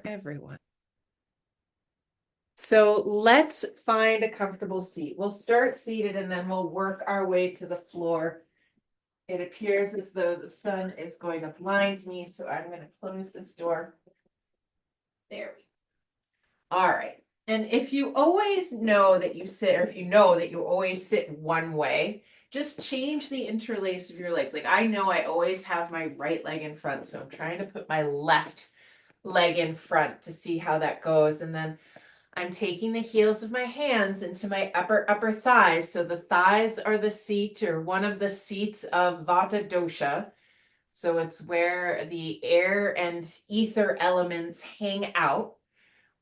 everyone. So let's find a comfortable seat. We'll start seated and then we'll work our way to the floor. It appears as though the sun is going to blind me, so I'm going to close this door. There we go. All right. And if you always know that you sit, or if you know that you always sit one way, just change the interlace of your legs. Like I know I always have my right leg in front, so I'm trying to put my left leg in front to see how that goes. And then I'm taking the heels of my hands into my upper thighs. So the thighs are the seat or one of the seats of Vata dosha. So it's where the air and ether elements hang out.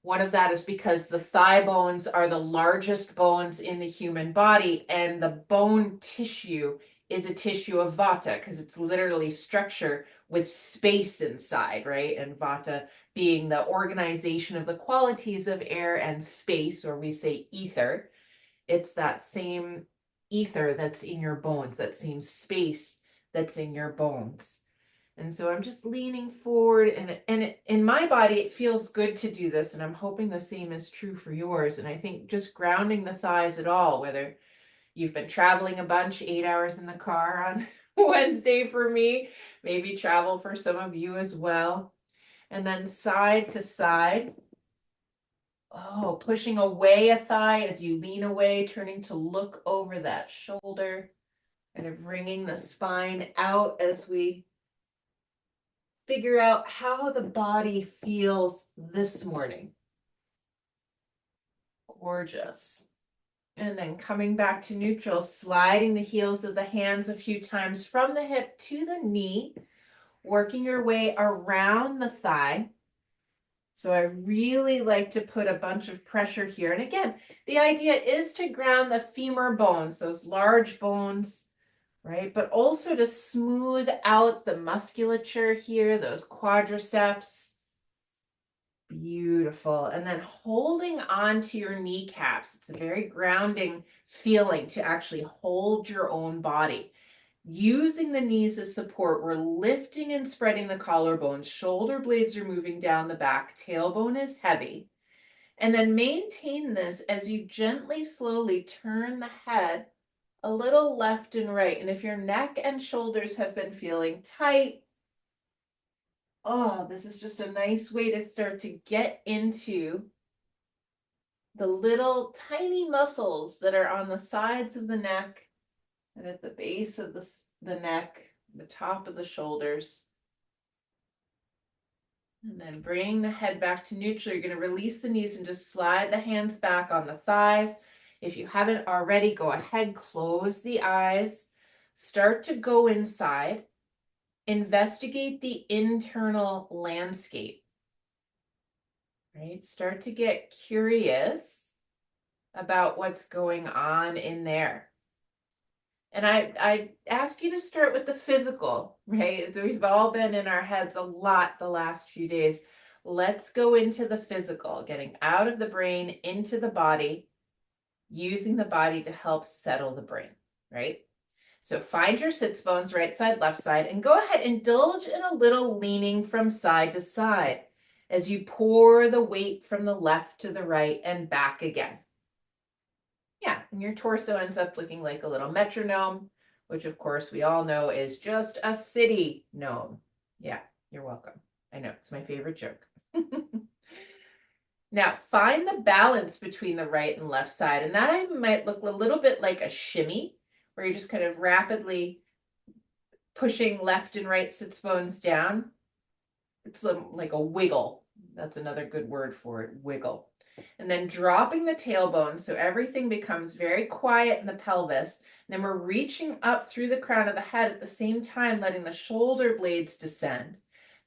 One of that is because the thigh bones are the largest bones in the human body, and the bone tissue is a tissue of Vata because it's literally structure with space inside, right? And Vata being the organization of the qualities of air and space, or we say ether. It's that same ether that's in your bones, that same space that's in your bones. And so I'm just leaning forward, and in my body, it feels good to do this. And I'm hoping the same is true for yours. And I think just grounding the thighs at all, whether you've been traveling a bunch, 8 hours in the car on Wednesday for me, maybe travel for some of you as well. And then side to side. Oh, pushing away a thigh as you lean away, turning to look over that shoulder, kind of bringing the spine out as we figure out how the body feels this morning. Gorgeous. And then coming back to neutral, sliding the heels of the hands a few times from the hip to the knee, working your way around the thigh. So I really like to put a bunch of pressure here. And again, the idea is to ground the femur bones, those large bones, right? But also to smooth out the musculature here, those quadriceps. Beautiful. And then holding on to your kneecaps. It's a very grounding feeling to actually hold your own body. Using the knees as support, we're lifting and spreading the collarbones. Shoulder blades are moving down the back. Tailbone is heavy. And then maintain this as you gently, slowly turn the head a little left and right. And if your neck and shoulders have been feeling tight, oh, this is just a nice way to start to get into the little tiny muscles that are on the sides of the neck and at the base of the neck, the top of the shoulders. And then bring the head back to neutral. You're going to release the knees and just slide the hands back on the thighs. If you haven't already, go ahead, close the eyes, start to go inside, investigate the internal landscape. Right? Start to get curious about what's going on in there. And I ask you to start with the physical, right? So we've all been in our heads a lot the last few days. Let's go into the physical, getting out of the brain into the body, using the body to help settle the brain, right? So find your sits bones, right side, left side, and go ahead, indulge in a little leaning from side to side as you pour the weight from the left to the right and back again. Yeah, and your torso ends up looking like a little metronome, which of course we all know is just a city gnome. Yeah, you're welcome. I know, it's my favorite joke. Now, find the balance between the right and left side, and that even might look a little bit like a shimmy, where you're just kind of rapidly pushing left and right sits bones down. It's like a wiggle. That's another good word for it, wiggle. And then dropping the tailbone so everything becomes very quiet in the pelvis. And then we're reaching up through the crown of the head at the same time, letting the shoulder blades descend.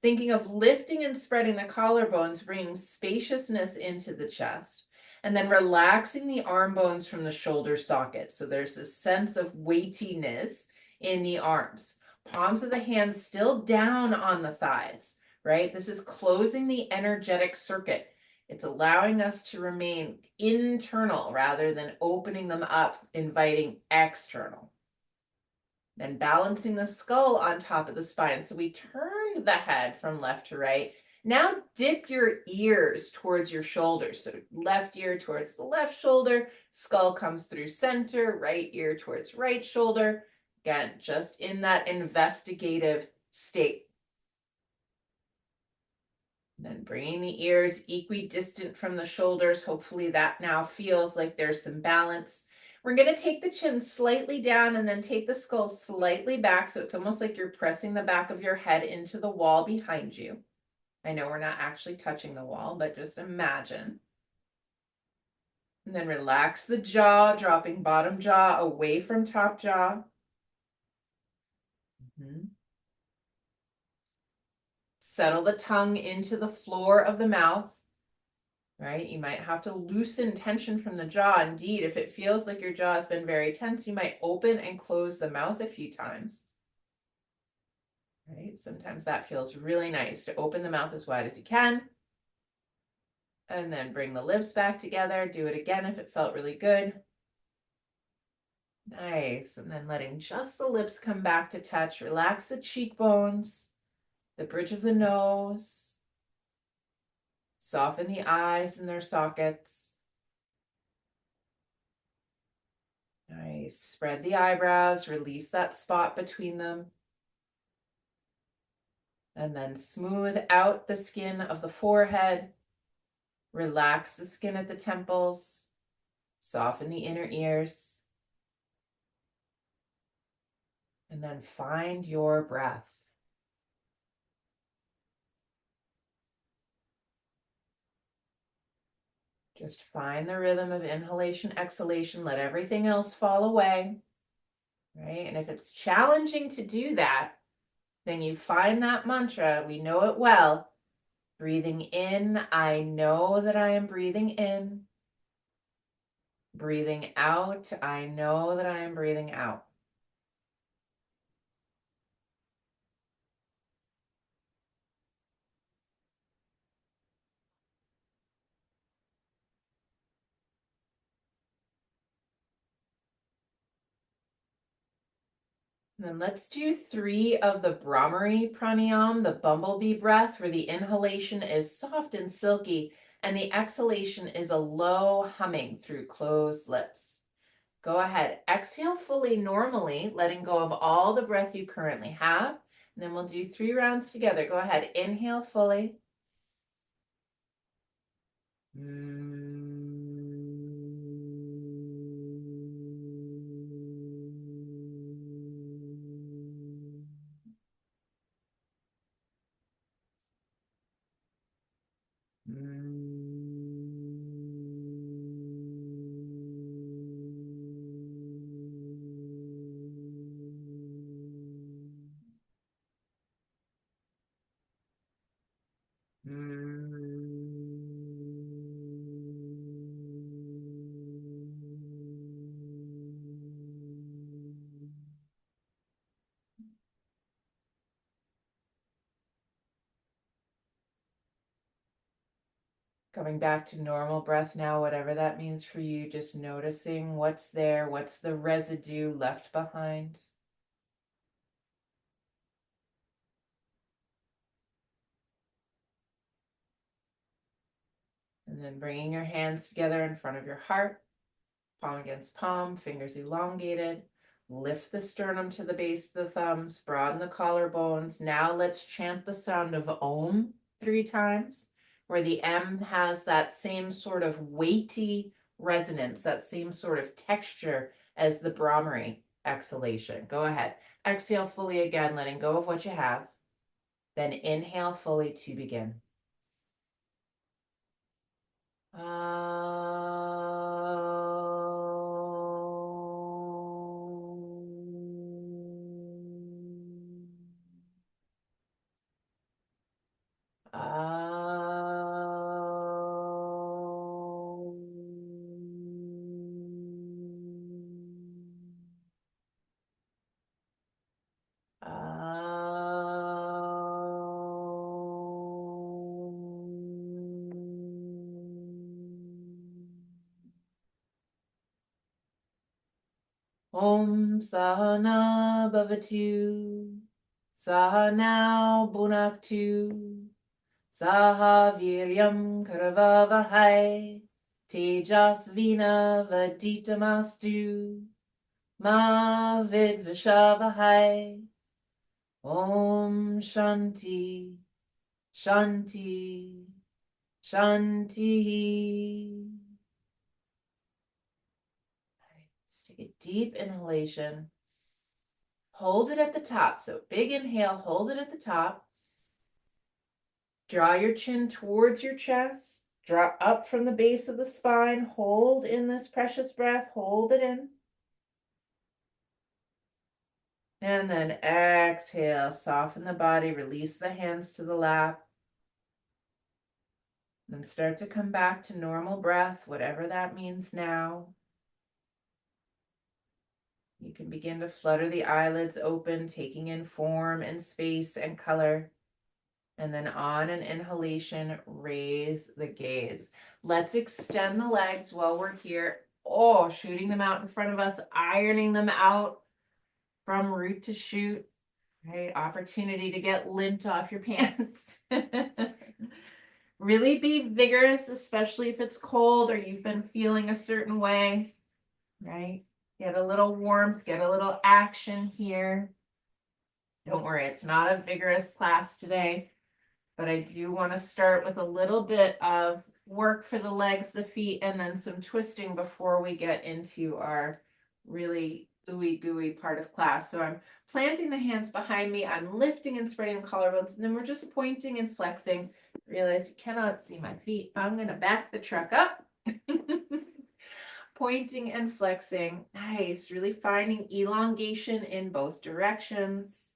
Thinking of lifting and spreading the collarbones, bringing spaciousness into the chest. And then relaxing the arm bones from the shoulder socket. So there's this sense of weightiness in the arms. Palms of the hands still down on the thighs, right? This is closing the energetic circuit. It's allowing us to remain internal rather than opening them up, inviting external. Then balancing the skull on top of the spine. So we turned the head from left to right Now dip your ears towards your shoulders. So left ear towards the left shoulder, skull comes through center, right ear towards right shoulder. Again, just in that investigative state. Then bringing the ears equidistant from the shoulders. Hopefully that now feels like there's some balance. We're going to take the chin slightly down and then take the skull slightly back. So it's almost like you're pressing the back of your head into the wall behind you. I know we're not actually touching the wall, but just imagine. And then relax the jaw, dropping bottom jaw away from top jaw. Settle the tongue into the floor of the mouth. Right? You might have to loosen tension from the jaw. Indeed, if it feels like your jaw has been very tense, you might open and close the mouth a few times. Right? Sometimes that feels really nice to open the mouth as wide as you can. And then bring the lips back together. Do it again if it felt really good. Nice. And then letting just the lips come back to touch. Relax the cheekbones, the bridge of the nose. Soften the eyes in their sockets. Nice. Spread the eyebrows, release that spot between them. And then smooth out the skin of the forehead. Relax the skin at the temples. Soften the inner ears. And then find your breath. Just find the rhythm of inhalation, exhalation. Let everything else fall away. Right? And if it's challenging to do that, then you find that mantra. We know it well. Breathing in, I know that I am breathing in. Breathing out, I know that I am breathing out. And then let's do 3 of the Brahmari pranayam, the bumblebee breath, where the inhalation is soft and silky, and the exhalation is a low humming through closed lips. Go ahead, exhale fully normally, letting go of all the breath you currently have. And then we'll do 3 rounds together. Go ahead, inhale fully. Coming back to normal breath now, whatever that means for you, just noticing what's there, what's the residue left behind. And then bringing your hands together in front of your heart, palm against palm, fingers elongated. Lift the sternum to the base of the thumbs, broaden the collarbones. Now let's chant the sound of Om 3 times, where the M has that same sort of weighty resonance, that same sort of texture as the Brahmari exhalation. Go ahead. Exhale fully again, letting go of what you have. Then inhale fully to begin. Om Sahana Bhavatu, Sahanao Bhunaktu, Saha viryam karavavahai. Tejasvina vaditamastu. Ma vidvishavahai. Om Shanti, Shanti, Shanti. Let's take a deep inhalation. Hold it at the top. So big inhale, hold it at the top. Draw your chin towards your chest. Draw up from the base of the spine. Hold in this precious breath. Hold it in. And then exhale, soften the body, release the hands to the lap. Then start to come back to normal breath, whatever that means now. You can begin to flutter the eyelids open, taking in form and space and color. And then on an inhalation, raise the gaze. Let's extend the legs while we're here. Oh, shooting them out in front of us, ironing them out from root to shoot. Right, opportunity to get lint off your pants. Really be vigorous, especially if it's cold or you've been feeling a certain way, right? Get a little warmth, get a little action here. Don't worry, it's not a vigorous class today, but I do want to start with a little bit of work for the legs, the feet, and then some twisting before we get into our really ooey gooey part of class. So I'm planting the hands behind me, I'm lifting and spreading the collarbones, and then we're just pointing and flexing. Realize you cannot see my feet. I'm going to back the truck up. Pointing and flexing. Nice. Really finding elongation in both directions.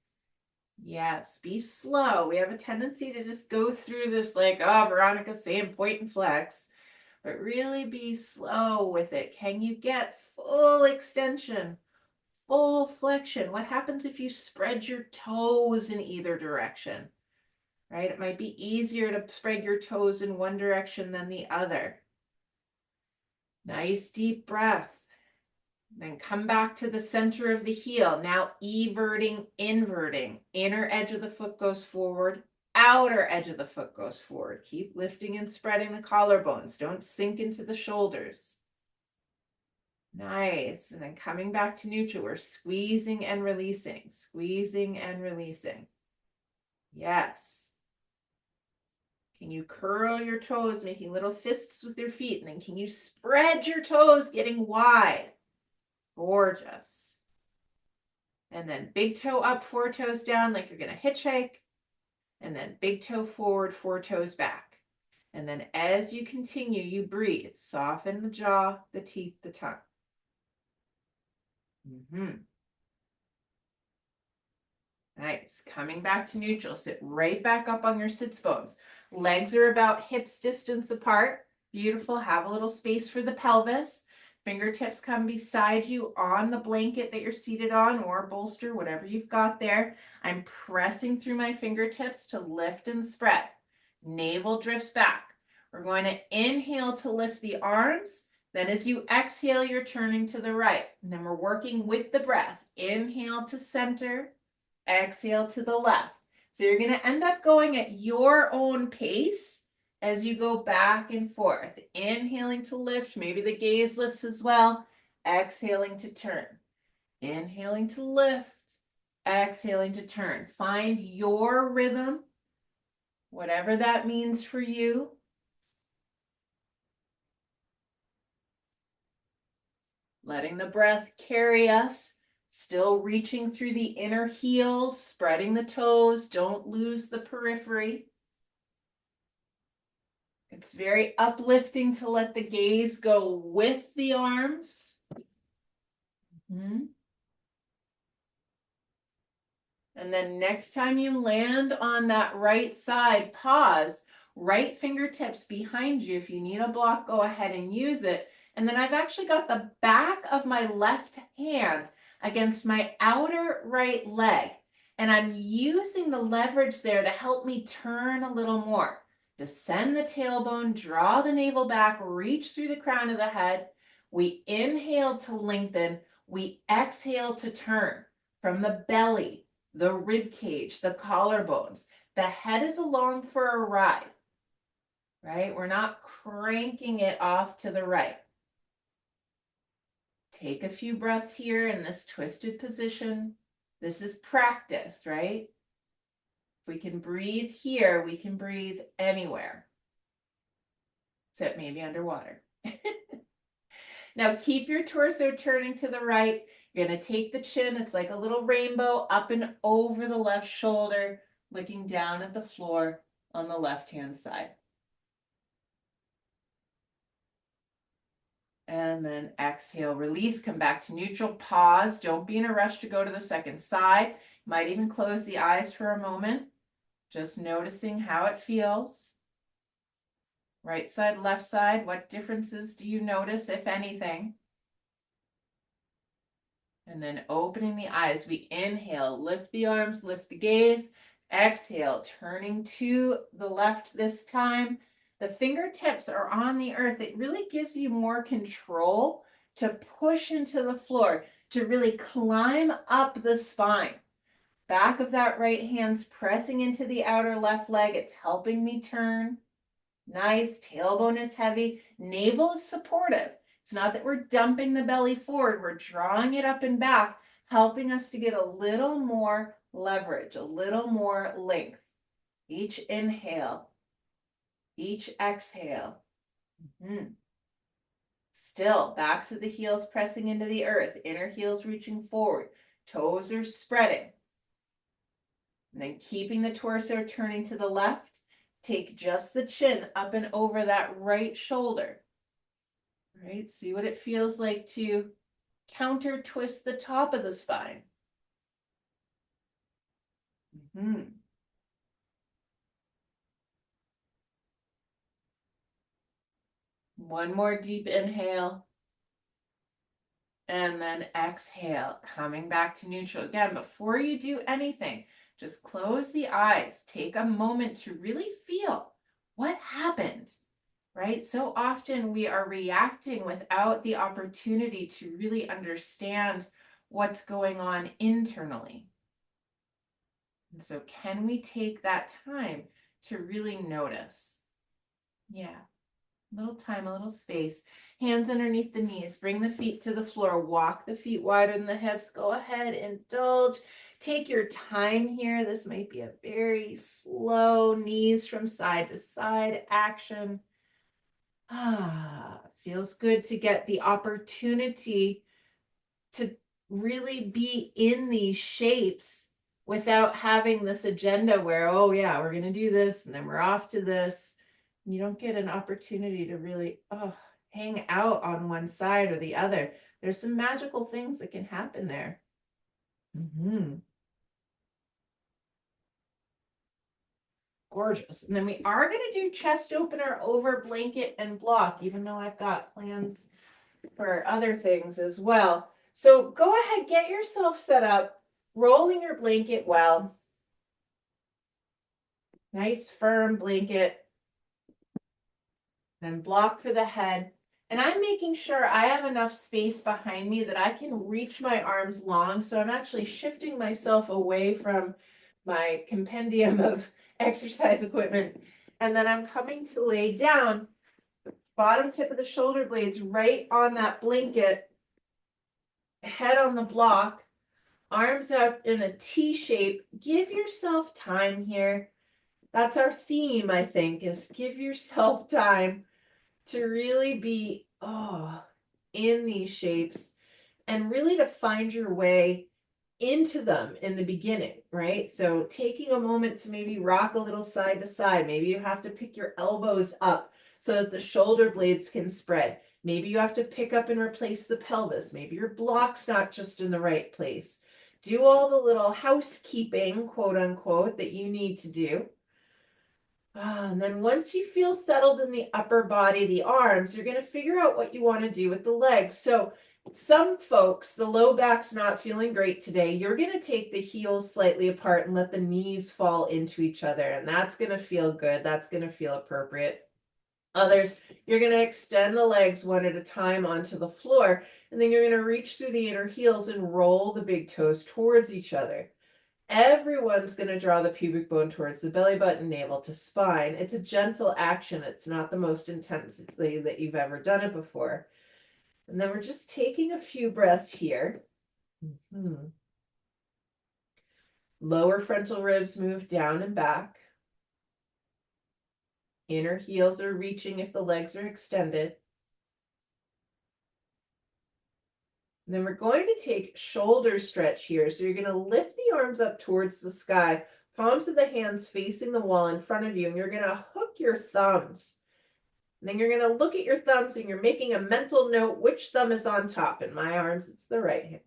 Yes, be slow. We have a tendency to just go through this like, oh, Veronica's saying point and flex. But really be slow with it. Can you get full extension, full flexion? What happens if you spread your toes in either direction? Right? It might be easier to spread your toes in one direction than the other. Nice deep breath. Then come back to the center of the heel. Now everting, inverting. Inner edge of the foot goes forward. Outer edge of the foot goes forward. Keep lifting and spreading the collarbones. Don't sink into the shoulders. Nice. And then coming back to neutral, we're squeezing and releasing. Squeezing and releasing. Yes. Can you curl your toes, making little fists with your feet? And then can you spread your toes, getting wide? Gorgeous. And then big toe up, 4 toes down, like you're going to hitchhike. And then big toe forward, 4 toes back. And then as you continue, you breathe. Soften the jaw, the teeth, the tongue. Nice. Coming back to neutral. Sit right back up on your sits bones. Legs are about hips distance apart. Beautiful. Have a little space for the pelvis. Fingertips come beside you on the blanket that you're seated on or bolster, whatever you've got there. I'm pressing through my fingertips to lift and spread. Navel drifts back. We're going to inhale to lift the arms. Then as you exhale, you're turning to the right. And then we're working with the breath. Inhale to center. Exhale to the left. So you're going to end up going at your own pace as you go back and forth. Inhaling to lift, maybe the gaze lifts as well. Exhaling to turn. Inhaling to lift, exhaling to turn. Find your rhythm, whatever that means for you. Letting the breath carry us. Still reaching through the inner heels, spreading the toes. Don't lose the periphery. It's very uplifting to let the gaze go with the arms. And then next time you land on that right side, pause. Right fingertips behind you. If you need a block, go ahead and use it. And then I've actually got the back of my left hand against my outer right leg. And I'm using the leverage there to help me turn a little more. Descend the tailbone, draw the navel back, reach through the crown of the head. We inhale to lengthen. We exhale to turn from the belly, the rib cage, the collarbones. The head is along for a ride, right? We're not cranking it off to the right. Take a few breaths here in this twisted position. This is practice, right? If we can breathe here, we can breathe anywhere, except maybe underwater. Now keep your torso turning to the right. You're going to take the chin, it's like a little rainbow, up and over the left shoulder, looking down at the floor on the left-hand side. And then exhale, release, come back to neutral, pause. Don't be in a rush to go to the second side. Might even close the eyes for a moment. Just noticing how it feels. Right side, left side, what differences do you notice, if anything? And then opening the eyes, we inhale, lift the arms, lift the gaze. Exhale, turning to the left this time. The fingertips are on the earth. It really gives you more control to push into the floor, to really climb up the spine. Back of that right hand's pressing into the outer left leg. It's helping me turn. Nice. Tailbone is heavy. Navel is supportive. It's not that we're dumping the belly forward. We're drawing it up and back, helping us to get a little more leverage, a little more length. Each inhale, each exhale. Still, backs of the heels pressing into the earth, inner heels reaching forward, toes are spreading. And then keeping the torso turning to the left, take just the chin up and over that right shoulder. Right? See what it feels like to counter twist the top of the spine. One more deep inhale. And then exhale, coming back to neutral. Again, before you do anything, just close the eyes. Take a moment to really feel what happened, right? So often we are reacting without the opportunity to really understand what's going on internally. And so can we take that time to really notice? Yeah. A little time, a little space. Hands underneath the knees. Bring the feet to the floor. Walk the feet wider than the hips. Go ahead, indulge. Take your time here. This might be a very slow knees from side to side action. Feels good to get the opportunity to really be in these shapes without having this agenda where, oh yeah, we're going to do this and then we're off to this. You don't get an opportunity to really hang out on one side or the other. There's some magical things that can happen there. Gorgeous. And then we are going to do chest opener over blanket and block, even though I've got plans for other things as well. So go ahead, get yourself set up, rolling your blanket well. Nice firm blanket. Then block for the head. And I'm making sure I have enough space behind me that I can reach my arms long. So I'm actually shifting myself away from my compendium of exercise equipment. And then I'm coming to lay down, bottom tip of the shoulder blades right on that blanket, head on the block, arms up in a T shape. Give yourself time here. That's our theme, I think, is give yourself time to really be in these shapes and really to find your way into them in the beginning, right? So taking a moment to maybe rock a little side to side. Maybe you have to pick your elbows up so that the shoulder blades can spread. Maybe you have to pick up and replace the pelvis. Maybe your block's not just in the right place. Do all the little housekeeping, quote unquote, that you need to do. And then once you feel settled in the upper body, the arms, you're going to figure out what you want to do with the legs. So some folks, the low back's not feeling great today. You're going to take the heels slightly apart and let the knees fall into each other. And that's going to feel good. That's going to feel appropriate. Others, you're going to extend the legs one at a time onto the floor. And then you're going to reach through the inner heels and roll the big toes towards each other. everyone's going to draw the pubic bone towards the belly button, navel to spine. It's a gentle action. It's not the most intensely that you've ever done it before. And then we're just taking a few breaths here. Lower frontal ribs move down and back. Inner heels are reaching if the legs are extended. And then we're going to take shoulder stretch here. So you're going to lift the arms up towards the sky, palms of the hands facing the wall in front of you, and you're going to hook your thumbs. And then you're going to look at your thumbs and you're making a mental note which thumb is on top. In my arms, it's the right hand.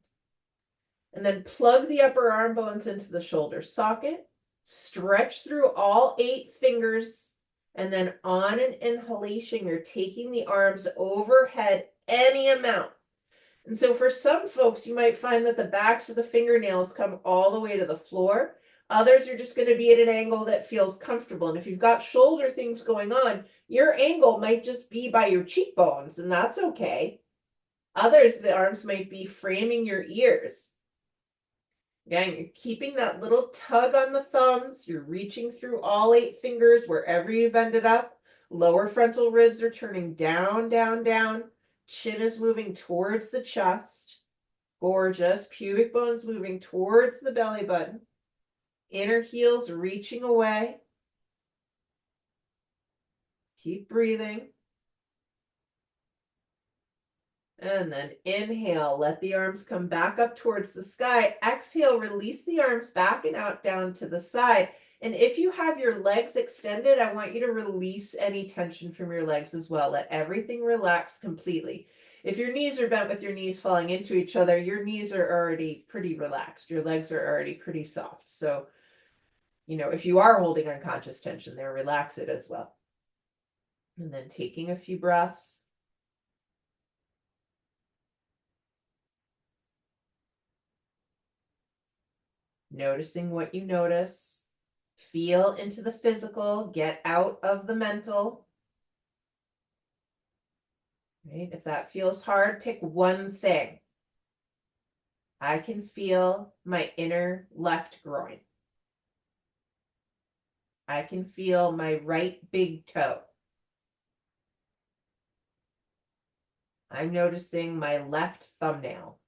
And then plug the upper arm bones into the shoulder socket. Stretch through all 8 fingers. And then on an inhalation, you're taking the arms overhead any amount. And so for some folks, you might find that the backs of the fingernails come all the way to the floor. Others are just going to be at an angle that feels comfortable. And if you've got shoulder things going on, your angle might just be by your cheekbones, and that's okay. Others, the arms might be framing your ears. Again, you're keeping that little tug on the thumbs. You're reaching through all 8 fingers wherever you've ended up. Lower frontal ribs are turning down, down, down. Chin is moving towards the chest. Gorgeous. Pubic bones moving towards the belly button. Inner heels reaching away. Keep breathing. And then inhale, let the arms come back up towards the sky. Exhale, release the arms back and out down to the side. And if you have your legs extended, I want you to release any tension from your legs as well. Let everything relax completely. If your knees are bent with your knees falling into each other, your knees are already pretty relaxed. Your legs are already pretty soft. So, if you are holding unconscious tension there, relax it as well. And then taking a few breaths. Noticing what you notice. Feel into the physical, get out of the mental. Right? If that feels hard, pick one thing. I can feel my inner left groin. I can feel my right big toe. I'm noticing my left thumbnail.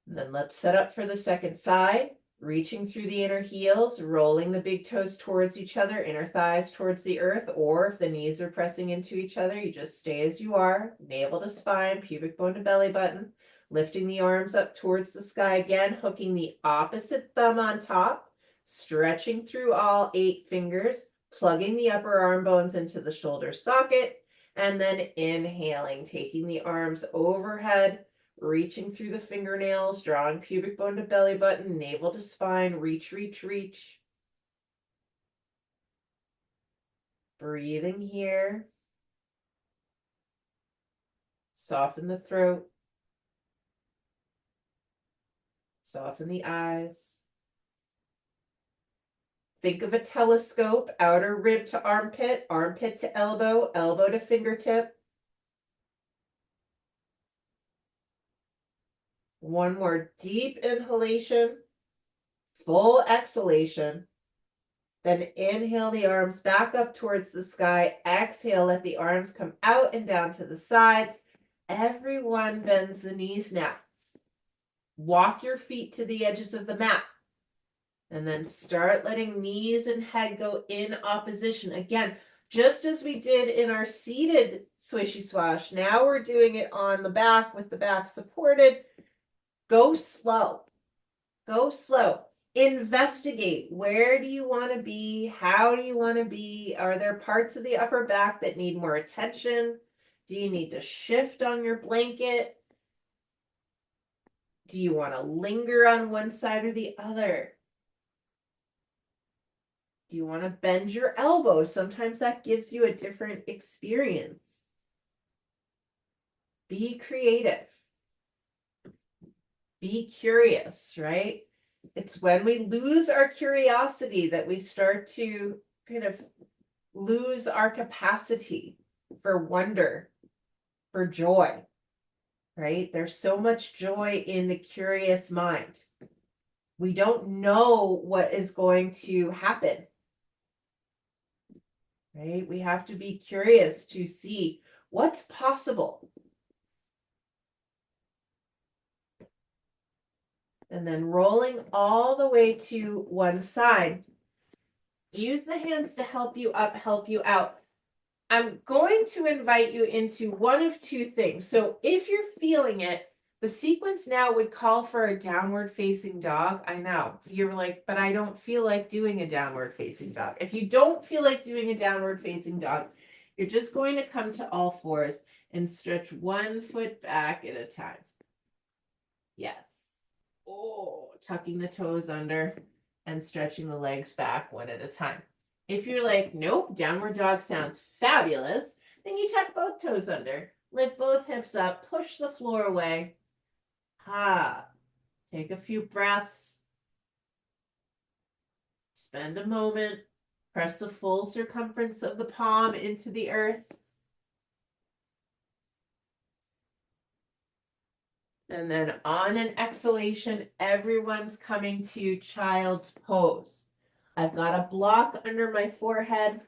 And then let's set up for the second side. Reaching through the inner heels, rolling the big toes towards each other, inner thighs towards the earth, or if the knees are pressing into each other, you just stay as you are, navel to spine, pubic bone to belly button, lifting the arms up towards the sky again, hooking the opposite thumb on top, stretching through all 8 fingers, plugging the upper arm bones into the shoulder socket, and then inhaling, taking the arms overhead, reaching through the fingernails, drawing pubic bone to belly button, navel to spine, reach, reach, reach. Breathing here. Soften the throat. Soften the eyes. Think of a telescope, outer rib to armpit, armpit to elbow, elbow to fingertip. One more deep inhalation, full exhalation. Then inhale the arms back up towards the sky. Exhale, let the arms come out and down to the sides. Everyone bends the knees now. Walk your feet to the edges of the mat. And then start letting knees and head go in opposition. Again, just as we did in our seated swishy swash, now we're doing it on the back with the back supported. Go slow. Go slow. Investigate. Where do you want to be? How do you want to be? Are there parts of the upper back that need more attention? Do you need to shift on your blanket? Do you want to linger on one side or the other? Do you want to bend your elbows? Sometimes that gives you a different experience. Be creative. Be curious, right? It's when we lose our curiosity that we start to kind of lose our capacity for wonder, for joy. right? There's so much joy in the curious mind. We don't know what is going to happen, right? We have to be curious to see what's possible. And then rolling all the way to one side. Use the hands to help you up, help you out. I'm going to invite you into one of two things. So if you're feeling it, the sequence now would call for a downward facing dog. I know you're like, but I don't feel like doing a downward facing dog. If you don't feel like doing a downward facing dog, you're just going to come to all fours and stretch one foot back at a time. Yes. Oh, tucking the toes under and stretching the legs back one at a time. If you're like, nope, downward dog sounds fabulous, then you tuck both toes under, lift both hips up, push the floor away. Take a few breaths. Spend a moment. Press the full circumference of the palm into the earth. And then on an exhalation, everyone's coming to child's pose. I've got a block under my forehead.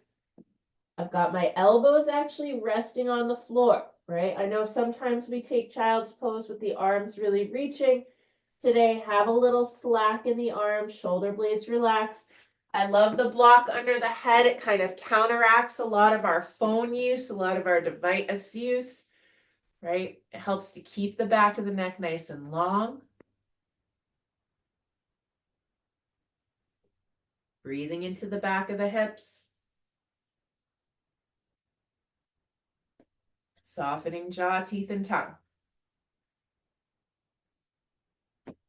I've got my elbows actually resting on the floor, right? I know sometimes we take child's pose with the arms really reaching. Today, have a little slack in the arms, shoulder blades relaxed. I love the block under the head. It kind of counteracts a lot of our phone use, a lot of our device use, right? It helps to keep the back of the neck nice and long. Breathing into the back of the hips. Softening jaw, teeth, and tongue.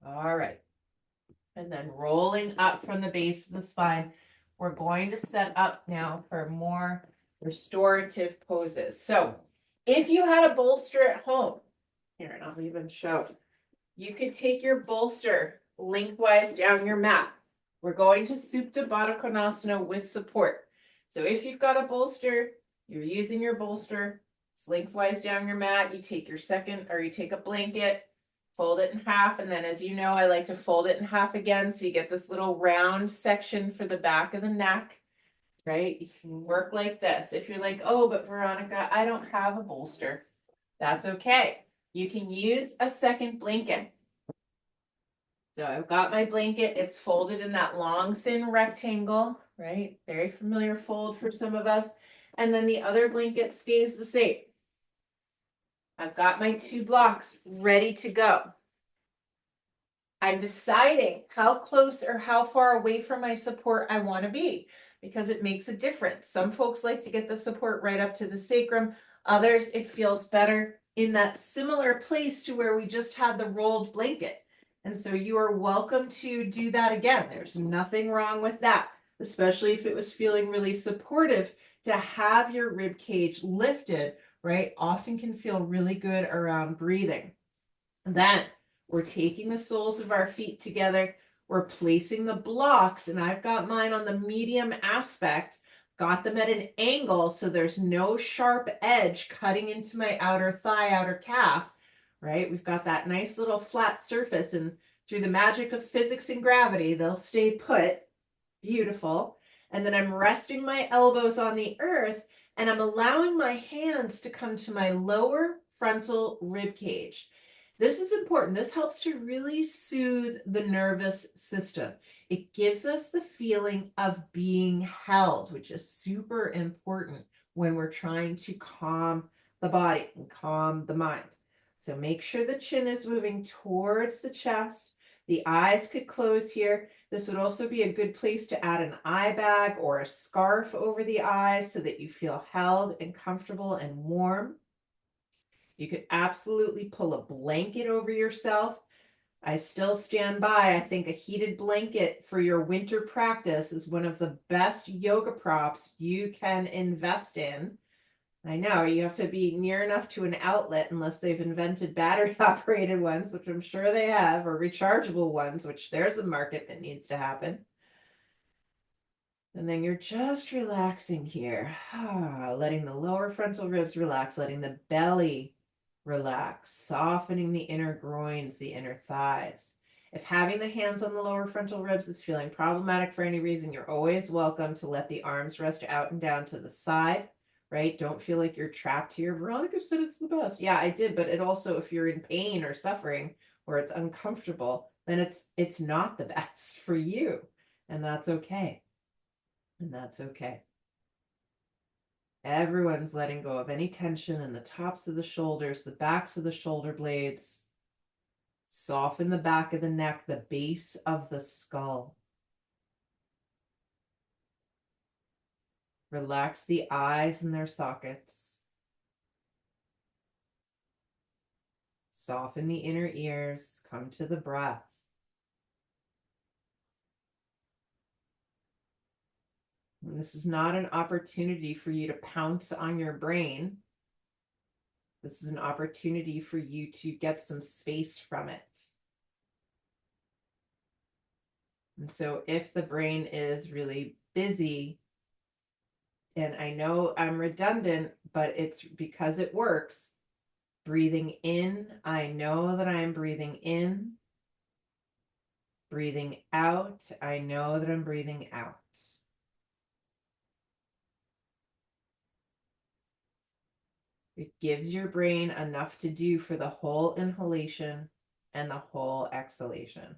All right. And then rolling up from the base of the spine. We're going to set up now for more restorative poses. So if you had a bolster at home, here, and I'll even show, you could take your bolster lengthwise down your mat. We're going to Soothe Baddha Konasana with support. So if you've got a bolster, you're using your bolster, it's lengthwise down your mat, you take your second, or you take a blanket, fold it in half, and then as you know, I like to fold it in half again, so you get this little round section for the back of the neck, right? You can work like this. If you're like, oh, but Veronica, I don't have a bolster, that's okay. You can use a second blanket. So I've got my blanket, it's folded in that long, thin rectangle, right? Very familiar fold for some of us. And then the other blanket stays the same. I've got my two blocks ready to go. I'm deciding how close or how far away from my support I want to be because it makes a difference. Some folks like to get the support right up to the sacrum. Others, it feels better in that similar place to where we just had the rolled blanket. And so you are welcome to do that again. There's nothing wrong with that, especially if it was feeling really supportive to have your rib cage lifted, right? Often can feel really good around breathing. And then we're taking the soles of our feet together. We're placing the blocks, and I've got mine on the medium aspect, got them at an angle so there's no sharp edge cutting into my outer thigh, outer calf, right? We've got that nice little flat surface, and through the magic of physics and gravity, they'll stay put. Beautiful. And then I'm resting my elbows on the earth, and I'm allowing my hands to come to my lower frontal rib cage. This is important. This helps to really soothe the nervous system. It gives us the feeling of being held, which is super important when we're trying to calm the body and calm the mind. So make sure the chin is moving towards the chest. The eyes could close here. This would also be a good place to add an eye bag or a scarf over the eyes so that you feel held and comfortable and warm. You could absolutely pull a blanket over yourself. I still stand by. I think a heated blanket for your winter practice is one of the best yoga props you can invest in. I know you have to be near enough to an outlet unless they've invented battery operated ones, which I'm sure they have, or rechargeable ones, which there's a market that needs to happen. And then you're just relaxing here, letting the lower frontal ribs relax, letting the belly Relax, softening the inner groins, the inner thighs. If having the hands on the lower frontal ribs is feeling problematic for any reason, you're always welcome to let the arms rest out and down to the side, right? Don't feel like you're trapped here. Veronica said it's the best. Yeah, I did, but it also, if you're in pain or suffering or it's uncomfortable, then it's not the best for you. And that's okay. And that's okay. Everyone's letting go of any tension in the tops of the shoulders, the backs of the shoulder blades. Soften the back of the neck, the base of the skull. Relax the eyes in their sockets. Soften the inner ears. Come to the breath. And this is not an opportunity for you to pounce on your brain. This is an opportunity for you to get some space from it. And so if the brain is really busy, and I know I'm redundant, but it's because it works. Breathing in, I know that I am breathing in. Breathing out, I know that I'm breathing out. It gives your brain enough to do for the whole inhalation and the whole exhalation.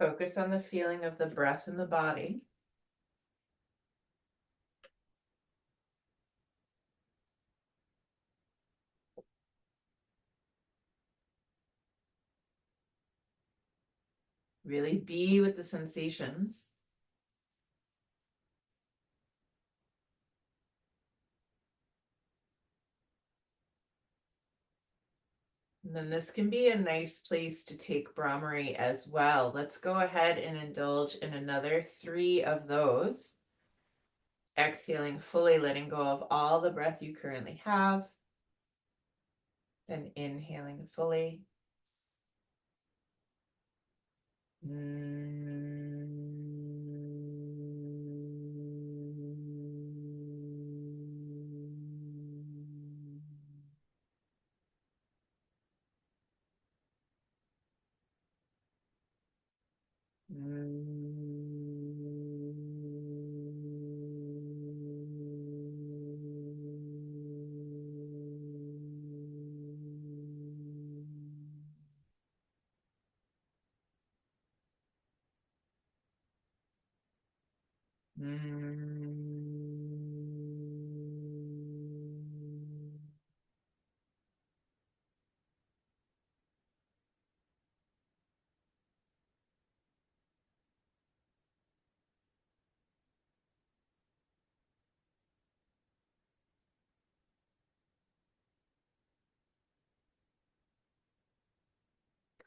Focus on the feeling of the breath in the body. Really be with the sensations. And then this can be a nice place to take Brahmari as well. Let's go ahead and indulge in another 3 of those. Exhaling fully, letting go of all the breath you currently have. Then inhaling fully.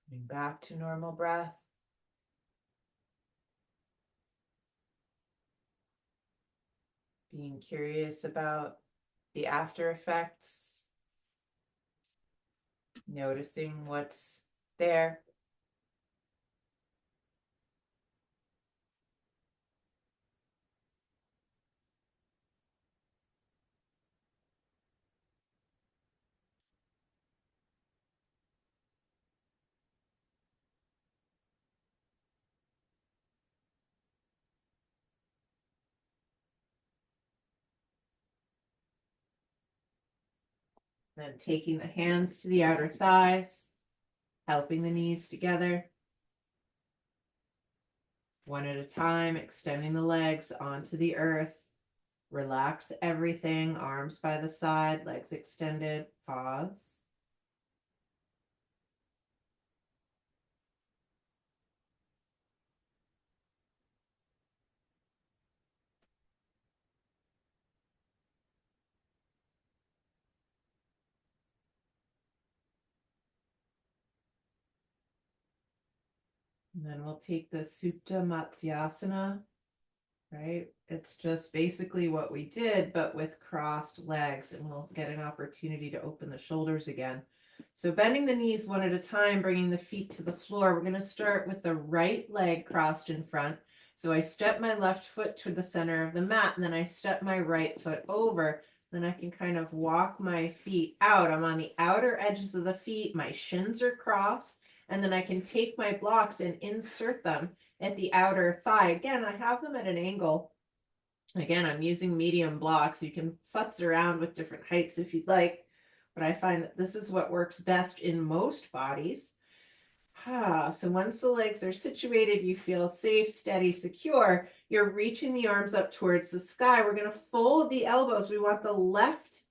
Coming back to normal breath. Being curious about the after effects. Noticing what's there. Then taking the hands to the outer thighs, helping the knees together. One at a time, extending the legs onto the earth. Relax everything, arms by the side, legs extended, pause. And then we'll take the Supta Matsyasana, right? It's just basically what we did, but with crossed legs, and we'll get an opportunity to open the shoulders again. So bending the knees one at a time, bringing the feet to the floor. We're going to start with the right leg crossed in front. So I step my left foot to the center of the mat, and then I step my right foot over. Then I can kind of walk my feet out. I'm on the outer edges of the feet. My shins are crossed. And then I can take my blocks and insert them at the outer thigh. Again, I have them at an angle. Again, I'm using medium blocks. You can futz around with different heights if you'd like, but I find that this is what works best in most bodies. So once the legs are situated, you feel safe, steady, secure. You're reaching the arms up towards the sky. We're going to fold the elbows. We want the left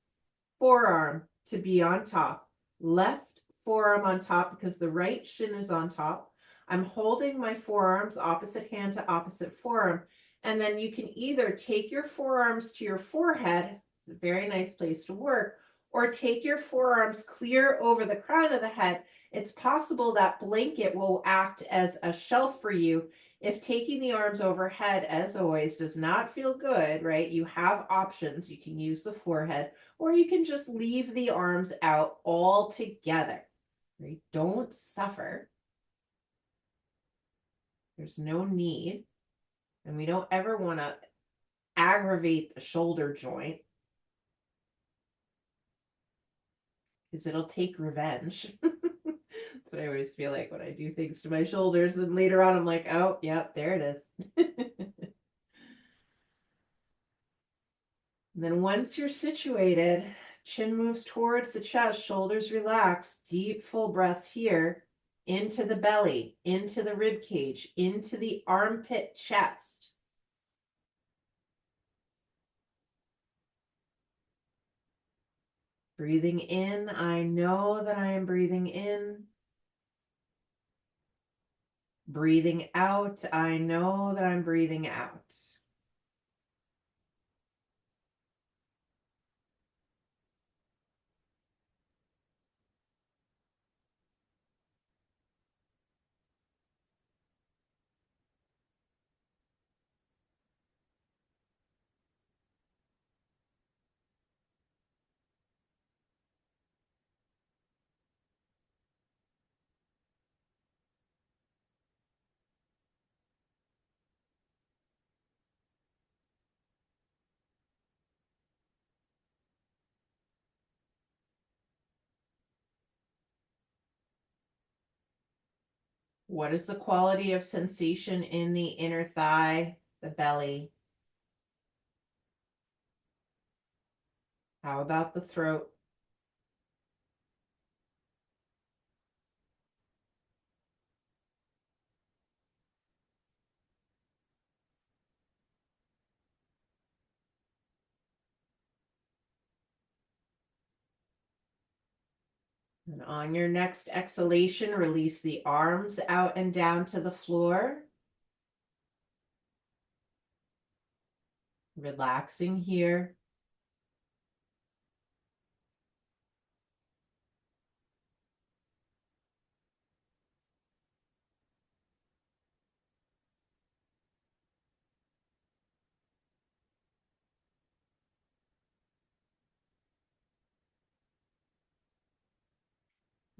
forearm to be on top. Left forearm on top because the right shin is on top. I'm holding my forearms opposite hand to opposite forearm. And then you can either take your forearms to your forehead, it's a very nice place to work, or take your forearms clear over the crown of the head. It's possible that blanket will act as a shelf for you. If taking the arms overhead, as always, does not feel good, right? You have options. You can use the forehead, or you can just leave the arms out altogether. Right? Don't suffer. There's no need. And we don't ever want to aggravate the shoulder joint because it'll take revenge. That's what I always feel like when I do things to my shoulders. And later on, I'm like, oh, yep, there it is. And then once you're situated, chin moves towards the chest, shoulders relax, deep full breaths here, into the belly, into the rib cage, into the armpit chest. Breathing in, I know that I am breathing in. Breathing out, I know that I'm breathing out. What is the quality of sensation in the inner thigh, the belly? How about the throat? And on your next exhalation, release the arms out and down to the floor. Relaxing here.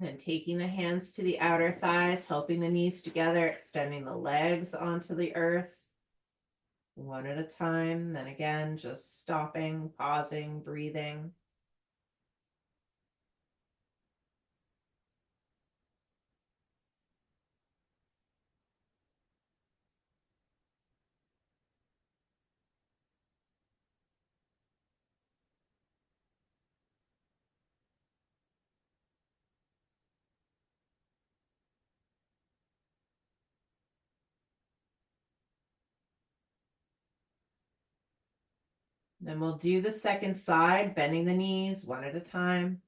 And taking the hands to the outer thighs, helping the knees together, extending the legs onto the earth. One at a time. Then again, just stopping, pausing, breathing. Then we'll do the second side, bending the knees one at a time.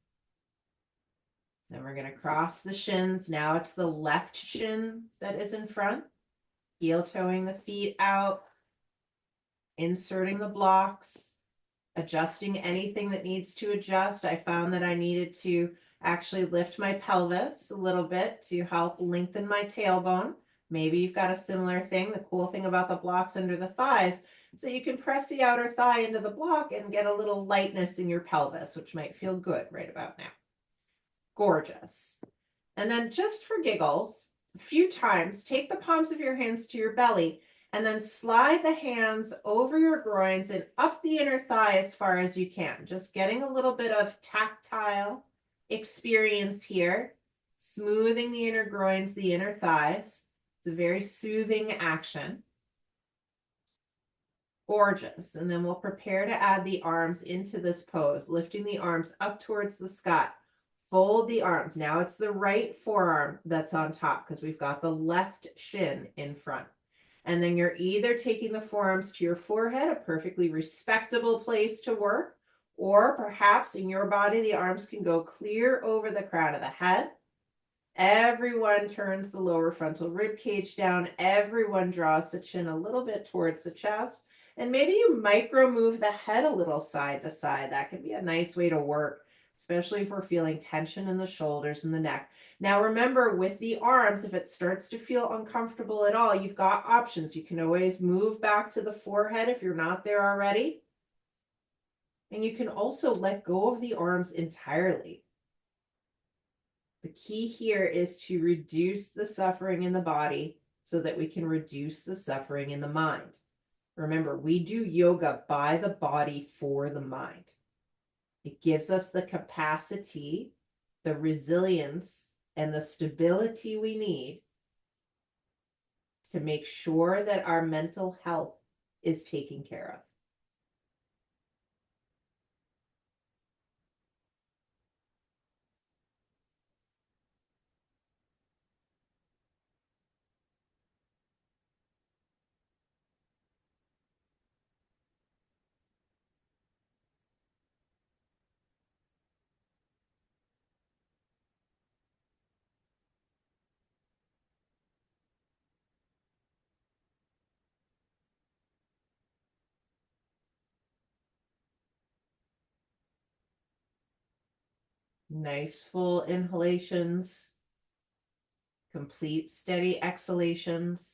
Then we're going to cross the shins. Now it's the left shin that is in front. Heel toeing the feet out, inserting the blocks, adjusting anything that needs to adjust. I found that I needed to actually lift my pelvis a little bit to help lengthen my tailbone. Maybe you've got a similar thing. The cool thing about the blocks under the thighs, so you can press the outer thigh into the block and get a little lightness in your pelvis, which might feel good right about now. Gorgeous. And then just for giggles, a few times, take the palms of your hands to your belly and then slide the hands over your groins and up the inner thigh as far as you can. Just getting a little bit of tactile experience here, smoothing the inner groins, the inner thighs. It's a very soothing action. Gorgeous. And then we'll prepare to add the arms into this pose, lifting the arms up towards the sky. Fold the arms. Now it's the right forearm that's on top because we've got the left shin in front. And then you're either taking the forearms to your forehead, a perfectly respectable place to work, or perhaps in your body, the arms can go clear over the crown of the head. Everyone turns the lower frontal rib cage down. Everyone draws the chin a little bit towards the chest. And maybe you micro move the head a little side to side. That could be a nice way to work, especially if we're feeling tension in the shoulders and the neck. Now remember, with the arms, if it starts to feel uncomfortable at all, you've got options. You can always move back to the forehead if you're not there already. And you can also let go of the arms entirely. The key here is to reduce the suffering in the body so that we can reduce the suffering in the mind. Remember, we do yoga by the body for the mind. It gives us the capacity, the resilience, and the stability we need to make sure that our mental health is taken care of. Nice full inhalations, complete steady exhalations.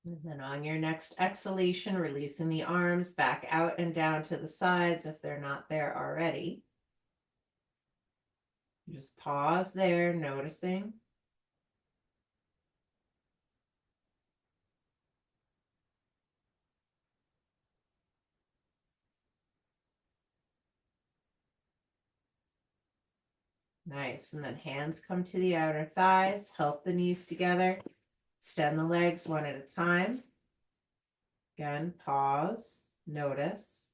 And then on your next exhalation, releasing the arms back out and down to the sides if they're not there already. Just pause there, noticing. Nice. And then hands come to the outer thighs, help the knees together, extend the legs one at a time. Again, pause, notice.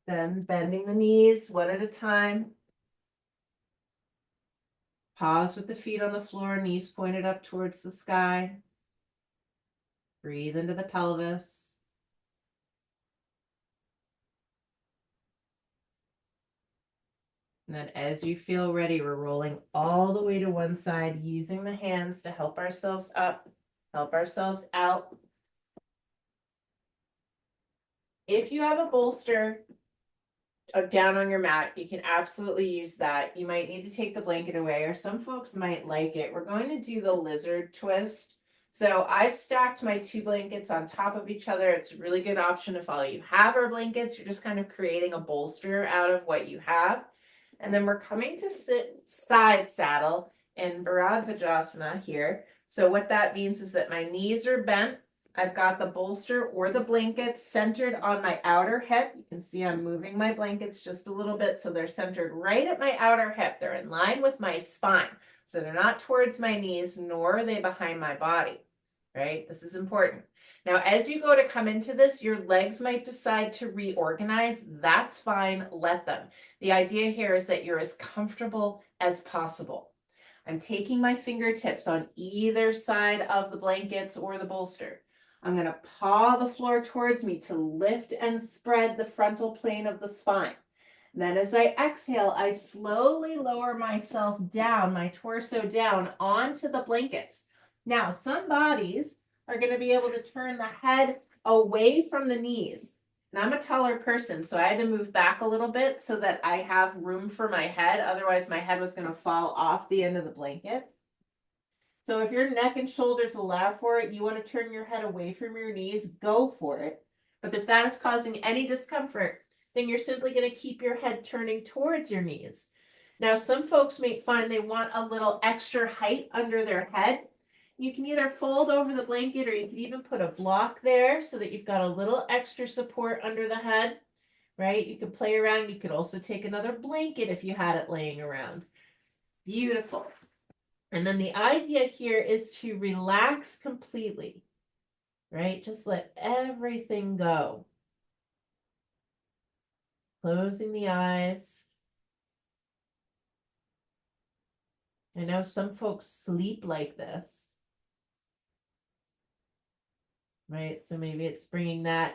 Then bending the knees one at a time. Pause with the feet on the floor, knees pointed up towards the sky. Breathe into the pelvis. And then as you feel ready, we're rolling all the way to one side, using the hands to help ourselves up, help ourselves out. If you have a bolster, down on your mat. You can absolutely use that. You might need to take the blanket away, or some folks might like it. We're going to do the lizard twist. So I've stacked my 2 blankets on top of each other. It's a really good option if all you have are blankets. You're just kind of creating a bolster out of what you have. And then we're coming to sit side saddle in Bharadvajasana here. So what that means is that my knees are bent. I've got the bolster or the blankets centered on my outer hip. You can see I'm moving my blankets just a little bit so they're centered right at my outer hip. They're in line with my spine. So they're not towards my knees, nor are they behind my body, right? This is important. Now, as you go to come into this, your legs might decide to reorganize. That's fine, let them. The idea here is that you're as comfortable as possible. I'm taking my fingertips on either side of the blankets or the bolster. I'm going to paw the floor towards me to lift and spread the frontal plane of the spine. Then as I exhale, I slowly lower myself down, my torso down onto the blankets. Now, some bodies are going to be able to turn the head away from the knees. And I'm a taller person, so I had to move back a little bit so that I have room for my head. Otherwise, my head was going to fall off the end of the blanket. So if your neck and shoulders allow for it, you want to turn your head away from your knees, go for it. But if that is causing any discomfort, then you're simply going to keep your head turning towards your knees. Now, some folks may find they want a little extra height under their head. You can either fold over the blanket or you can even put a block there so that you've got a little extra support under the head, right? You could play around. You could also take another blanket if you had it laying around. Beautiful. And then the idea here is to relax completely, right? Just let everything go. Closing the eyes. I know some folks sleep like this, right? So maybe it's bringing that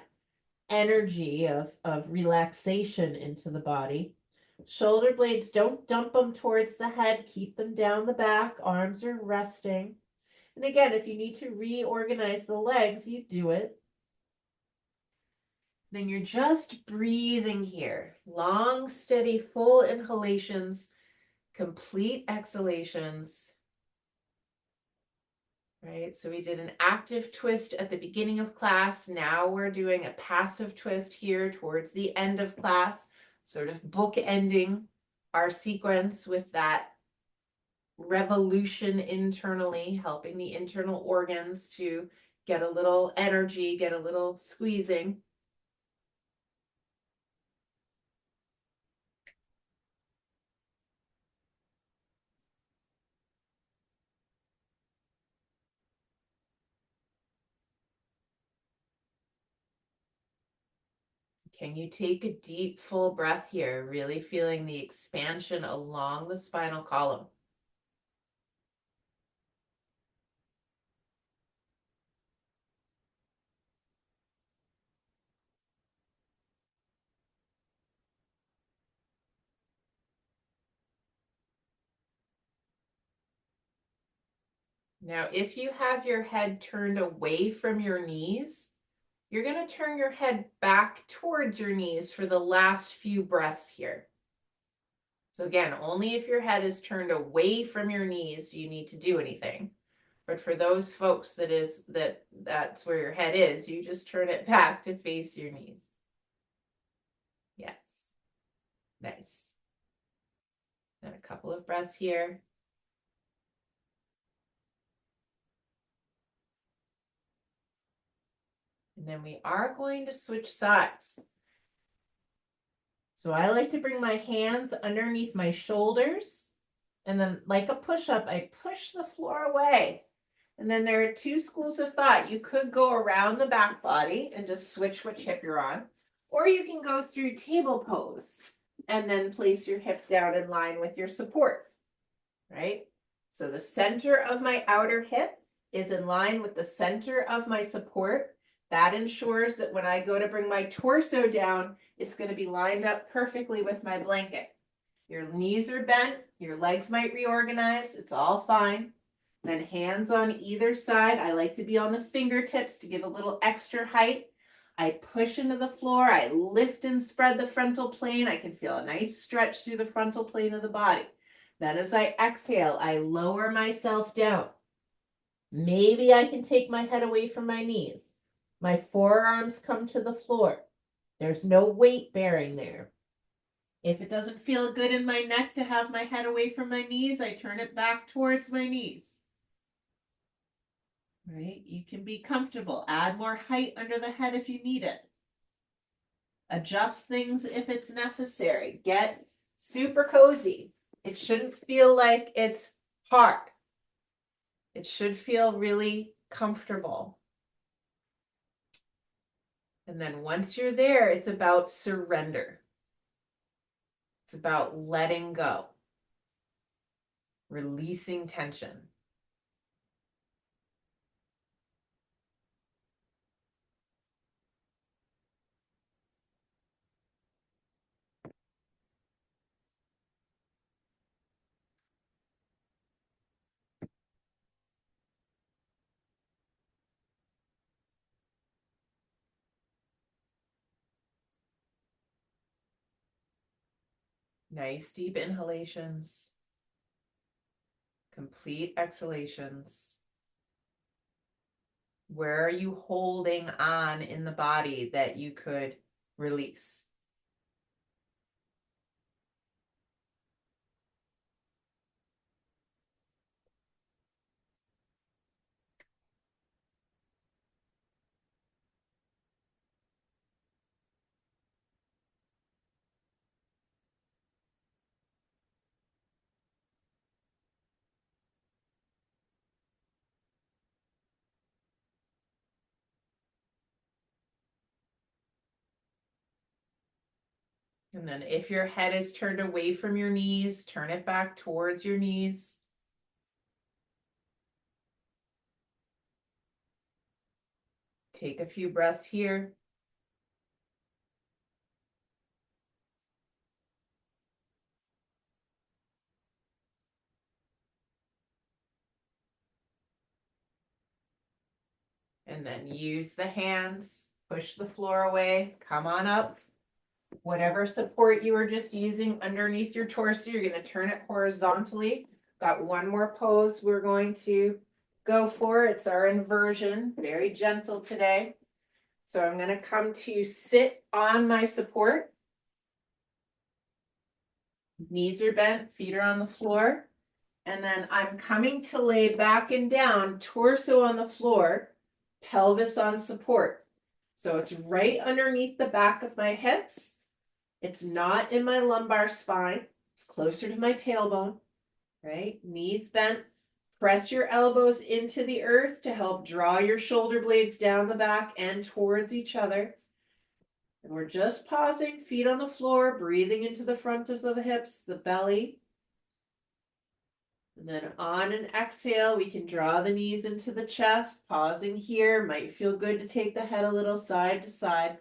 energy of relaxation into the body. Shoulder blades, don't dump them towards the head. Keep them down the back. Arms are resting. And again, if you need to reorganize the legs, you do it. Then you're just breathing here. Long, steady, full inhalations, complete exhalations. Right? So we did an active twist at the beginning of class. Now we're doing a passive twist here towards the end of class, sort of bookending our sequence with that revolution internally, helping the internal organs to get a little energy, get a little squeezing. Can you take a deep, full breath here, really feeling the expansion along the spinal column? Now, if you have your head turned away from your knees, you're going to turn your head back towards your knees for the last few breaths here. So again, only if your head is turned away from your knees do you need to do anything. But for those folks that's where your head is, you just turn it back to face your knees. Yes. Nice. And a couple of breaths here. And then we are going to switch sides. So I like to bring my hands underneath my shoulders. And then like a push-up, I push the floor away. And then there are 2 schools of thought. You could go around the back body and just switch which hip you're on. Or you can go through table pose and then place your hip down in line with your support, right? So the center of my outer hip is in line with the center of my support. That ensures that when I go to bring my torso down, it's going to be lined up perfectly with my blanket. Your knees are bent, your legs might reorganize, it's all fine. Then hands on either side. I like to be on the fingertips to give a little extra height. I push into the floor, I lift and spread the frontal plane. I can feel a nice stretch through the frontal plane of the body. Then as I exhale, I lower myself down. Maybe I can take my head away from my knees. My forearms come to the floor. There's no weight bearing there. If it doesn't feel good in my neck to have my head away from my knees, I turn it back towards my knees. Right? You can be comfortable. Add more height under the head if you need it. Adjust things if it's necessary. Get super cozy. It shouldn't feel like it's hard. It should feel really comfortable. And then once you're there, it's about surrender. It's about letting go, releasing tension. Nice deep inhalations, complete exhalations. Where are you holding on in the body that you could release? And then if your head is turned away from your knees, turn it back towards your knees. Take a few breaths here. And then use the hands, push the floor away, come on up. Whatever support you were just using underneath your torso, you're going to turn it horizontally. Got one more pose we're going to go for. It's our inversion, very gentle today. So I'm going to come to sit on my support. Knees are bent, feet are on the floor. And then I'm coming to lay back and down, torso on the floor, pelvis on support. So it's right underneath the back of my hips. It's not in my lumbar spine. It's closer to my tailbone, right? Knees bent. Press your elbows into the earth to help draw your shoulder blades down the back and towards each other. And we're just pausing, feet on the floor, breathing into the front of the hips, the belly. And then on an exhale, we can draw the knees into the chest, pausing here. Might feel good to take the head a little side to side.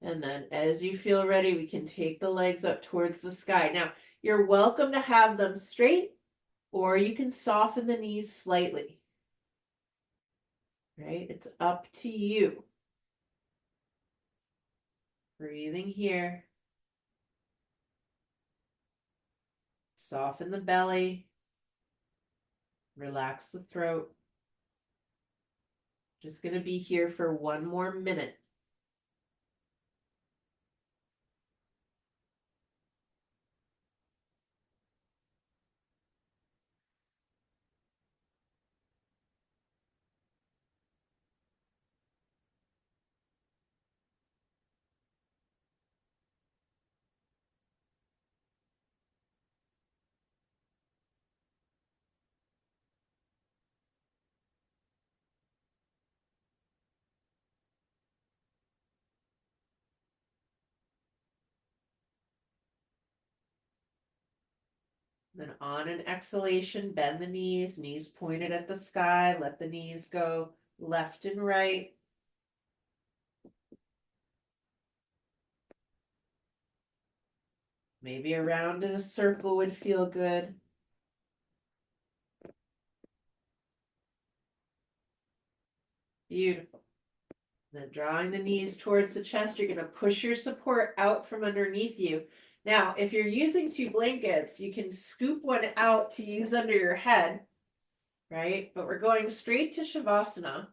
And then as you feel ready, we can take the legs up towards the sky. Now, you're welcome to have them straight, or you can soften the knees slightly. Right? It's up to you. Breathing here. Soften the belly. Relax the throat. Just going to be here for one more minute. Then on an exhalation, bend the knees, knees pointed at the sky. Let the knees go left and right. Maybe around in a circle would feel good. Beautiful. Then drawing the knees towards the chest, you're going to push your support out from underneath you. Now, if you're using two blankets, you can scoop one out to use under your head, right? But we're going straight to Shavasana.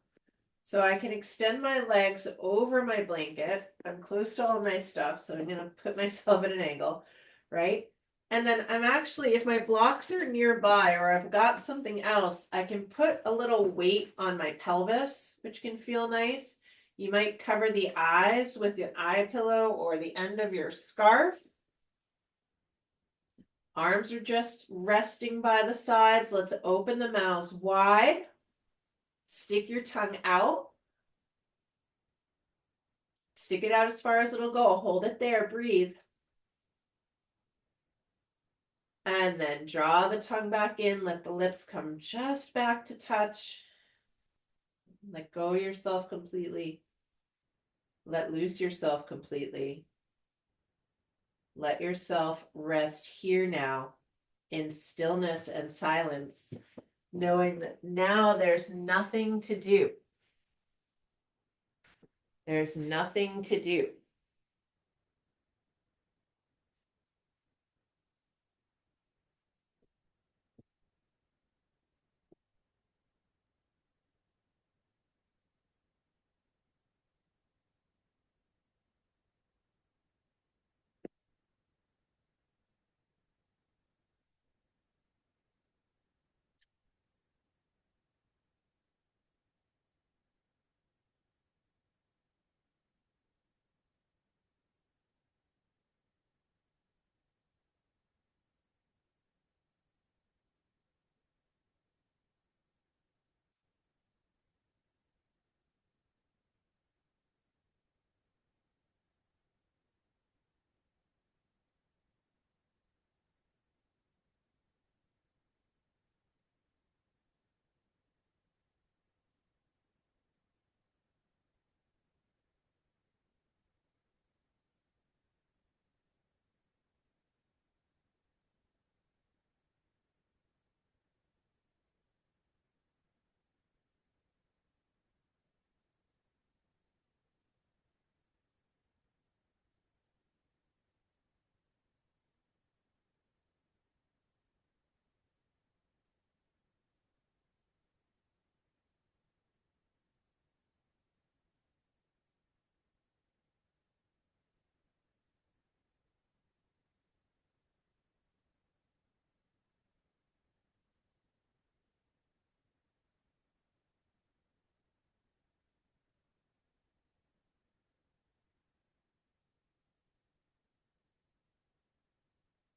So I can extend my legs over my blanket. I'm close to all my stuff, so I'm going to put myself at an angle, right? And then I'm actually, if my blocks are nearby or I've got something else, I can put a little weight on my pelvis, which can feel nice. You might cover the eyes with an eye pillow or the end of your scarf. Arms are just resting by the sides. Let's open the mouths wide. Stick your tongue out. Stick it out as far as it'll go. Hold it there. Breathe. And then draw the tongue back in. Let the lips come just back to touch. Let go yourself completely. Let loose yourself completely. Let yourself rest here now in stillness and silence, knowing that now there's nothing to do. There's nothing to do.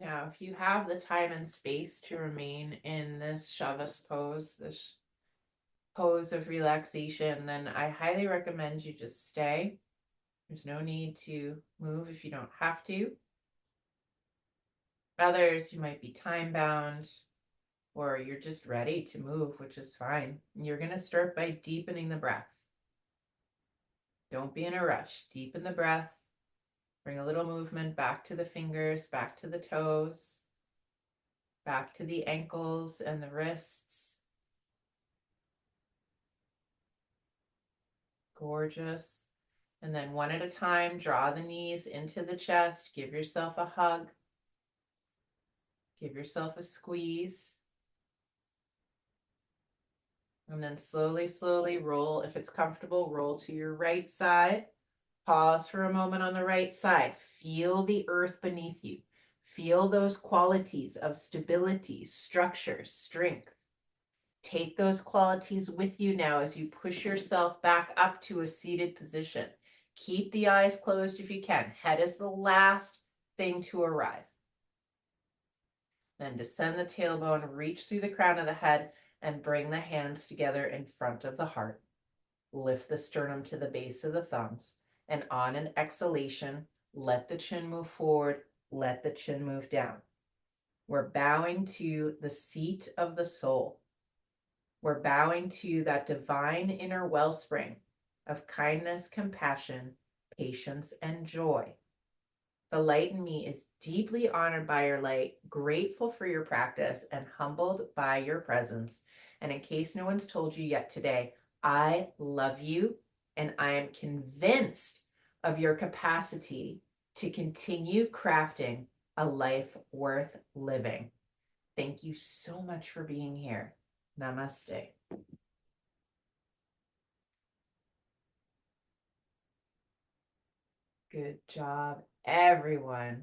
Now, if you have the time and space to remain in this Shavas pose, this pose of relaxation, then I highly recommend you just stay. There's no need to move if you don't have to. Others, you might be time bound or you're just ready to move, which is fine. You're going to start by deepening the breath. Don't be in a rush. Deepen the breath. Bring a little movement back to the fingers, back to the toes, back to the ankles and the wrists. Gorgeous. And then one at a time, draw the knees into the chest. Give yourself a hug. Give yourself a squeeze. And then slowly, slowly roll. If it's comfortable, roll to your right side. Pause for a moment on the right side. Feel the earth beneath you. Feel those qualities of stability, structure, strength. Take those qualities with you now as you push yourself back up to a seated position. Keep the eyes closed if you can. Head is the last thing to arrive. Then descend the tailbone, reach through the crown of the head, and bring the hands together in front of the heart. Lift the sternum to the base of the thumbs. And on an exhalation, let the chin move forward, let the chin move down. We're bowing to the seat of the soul. We're bowing to that divine inner wellspring of kindness, compassion, patience, and joy. The light in me is deeply honored by your light, grateful for your practice, and humbled by your presence. And in case no one's told you yet today, I love you, and I am convinced of your capacity to continue crafting a life worth living. Thank you so much for being here. Namaste. Good job, everyone.